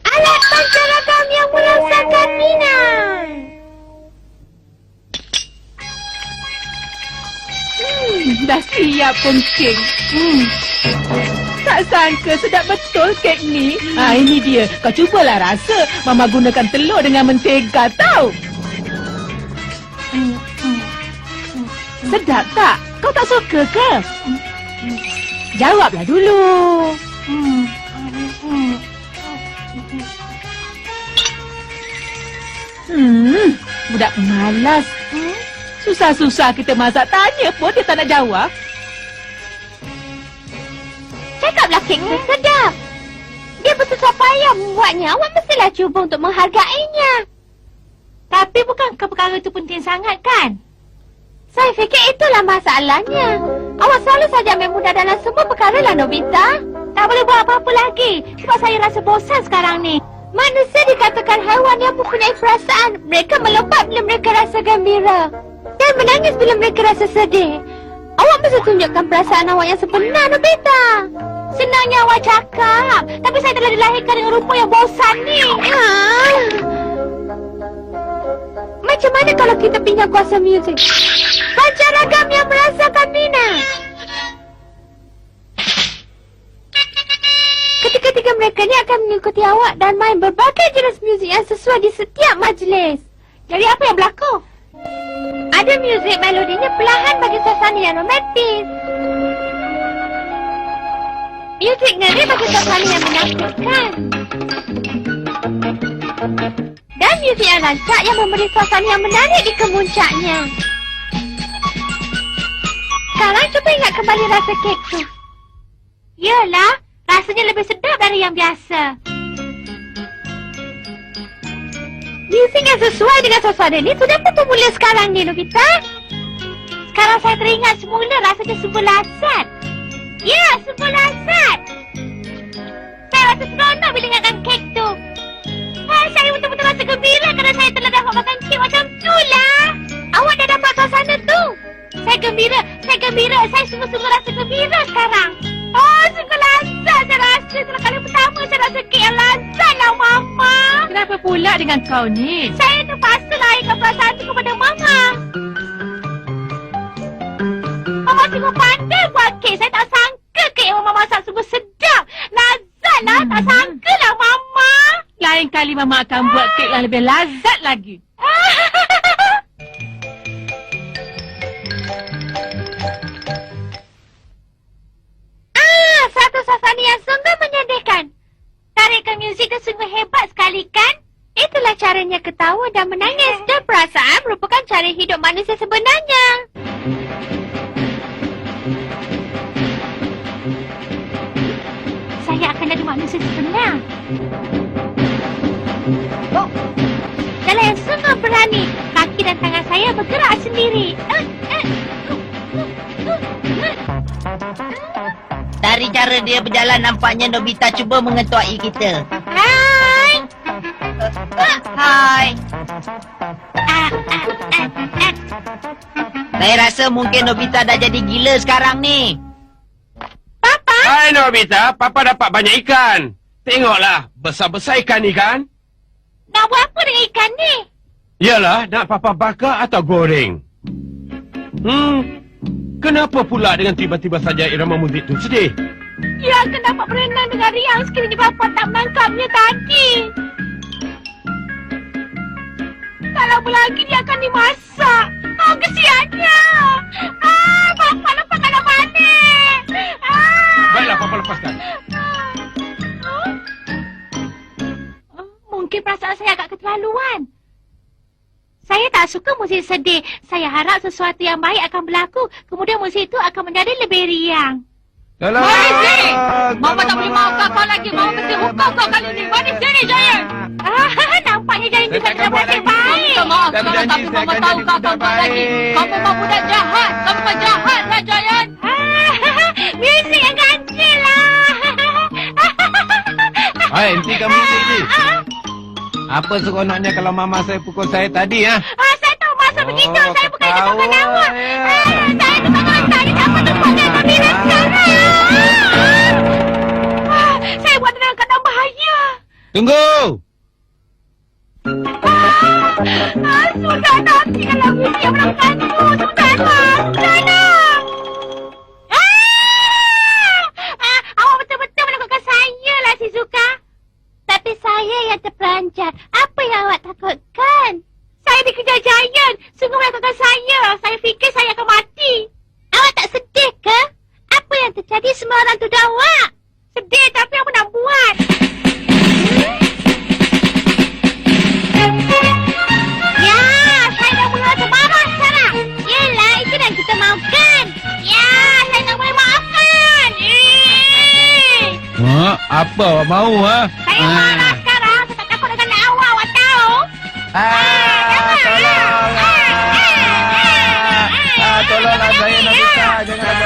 Alat pancaragam yang merasakan minat. Dah siap pun kek. Tak sangka sedap betul kek ni. Ini dia. Kau cubalah rasa. Mama gunakan telur dengan mentega tau. Sedap tak? Kau tak suka ke? Jawablah dulu. Budak malas. Susah-susah kita masak, tanya pun dia tak nak jawab. Cakaplah kek tu sedap. Dia bersusah payah membuatnya. Awak mestilah cuba untuk menghargainya. Tapi bukankah perkara itu penting sangat kan? Saya fikir itulah masalahnya. Awak selalu saja ambil mudah dalam semua perkara lah, Nobita. Tak boleh buat apa-apa lagi. Sebab saya rasa bosan sekarang ni. Manusia dikatakan haiwan yang mempunyai perasaan. Mereka melompat bila mereka rasa gembira. Dan menangis bila mereka rasa sedih. Awak mesti tunjukkan perasaan awak yang sebenar, Nobita. Senangnya awak cakap. Tapi saya telah dilahirkan dengan rupa yang bosan ni. Macam mana kalau kita pinjam kuasa muzik? Pancaragam yang merasakan minat. Ketiga-tiga mereka ni akan mengikuti awak dan main berbagai jenis muzik yang sesuai di setiap majlis. Jadi apa yang berlaku? Ada muzik melodinya perlahan bagi suasana yang romantis. Muzik ngeri bagi suasana yang menakutkan. Dan muzik yang rancak yang memberi suasana yang menarik di kemuncaknya. Sekarang cuba ingat kembali rasa kek tu. Yalah, rasanya lebih sedap dari yang biasa. Muzik yang sesuai dengan suasana ni sudah tentu mulia sekarang ni, Nobita. Sekarang saya teringat semula rasanya sumber lazat. Ya, sumber lazat. Saya rasa seronok bila ingatkan kek tu. Saya betul-betul rasa gembira kerana saya telah dapat makan kek macam tu lah. Awak dah dapat suasana tu. Saya gembira. Saya sungguh-sungguh rasa gembira sekarang. Oh, sungguh lazat saya rasa. Itulah kali pertama saya rasa kek yang lazat lah, Mama. Kenapa pula dengan kau ni? Saya terpaksa lahirkan perasaan itu kepada Mama. Mama sungguh pandai buat kek. Saya tak sangka kek yang Mama masak sungguh sedap. Lazat lah. Tak sangka lah, Mama. Lain kali Mama akan buat kek yang lebih lazat lagi. Satu suasana yang sungguh menyedihkan. Tarikan muzik itu sungguh hebat sekali kan? Itulah caranya ketawa dan menangis. Dan perasaan merupakan cara hidup manusia sebenarnya. Saya akan jadi manusia sebenar. Jalan yang sungguh berani. Kaki dan tangan saya bergerak sendiri. Dari cara dia berjalan nampaknya Nobita cuba mengetuai kita. Hai. Hai. Saya rasa mungkin Nobita dah jadi gila sekarang ni. Papa. Hai Nobita, Papa dapat banyak ikan. Tengoklah, besar-besar ikan ni kan? Nak buat apa dengan ikan ni? Yalah, nak Papa bakar atau goreng. Kenapa pula dengan tiba-tiba saja irama muzik tu sedih? Dia akan dapat berenang dengan riang sekiranya Bapa tak menangkapnya tadi. Tak lama lagi dia akan dimasak. Oh, kesiannya. Bapa lepaskanlah balik. Baiklah, Papa lepaskan. Mungkin perasaan saya agak keterlaluan. Saya tak suka muzik sedih. Saya harap sesuatu yang baik akan berlaku. Kemudian muzik itu akan menjadi lebih riang. Mari sini! Mama tak boleh maafkan kau lagi. Mama mesti hukum kau kali ni. Mari sini, Giant! Nampaknya Giant Saya juga takkan tidak buat berhasil lagi. baik. Minta maaf Saya sekarang, berjanji tapi saya Mama akan tahu jadi kau budak kau lagi. baik. Kau memang budak jahat. Kau memang jahat lah, Giant. Muzik yang ganjil lah. Hai, hentikan muzik ni. Apa seronoknya kalau Mama saya pukul saya tadi, ha? Saya tahu masa begitu. Saya bukan ketawa, ketahukan awak. ya. Saya terpaksa tadi dapat tempatnya gembira sekarang. Saya buat dalam keadaan bahaya. Tunggu! Sudah nanti kalau dia melangkanku. Sudah. Awak betul-betul menakutkan saya lah, Shizuka. Tapi saya yang terperanjat. Apa yang awak takutkan? Saya dikejar giant. Sungguh menakutkan saya. Saya fikir saya akan mati. Awak tak sedih ke? Apa yang terjadi semua orang tuduh awak? Sedih tapi apa nak buat? Ya, saya nak mula marah sekarang. Yelah, itu yang kita mahukan. Ya, saya nak boleh maafkan. Ha? Apa awak mahu, ha? Saya marah sekarang. Saya tak takut dengan awak tahu? Tolonglah saya, Nobita. Jangan ada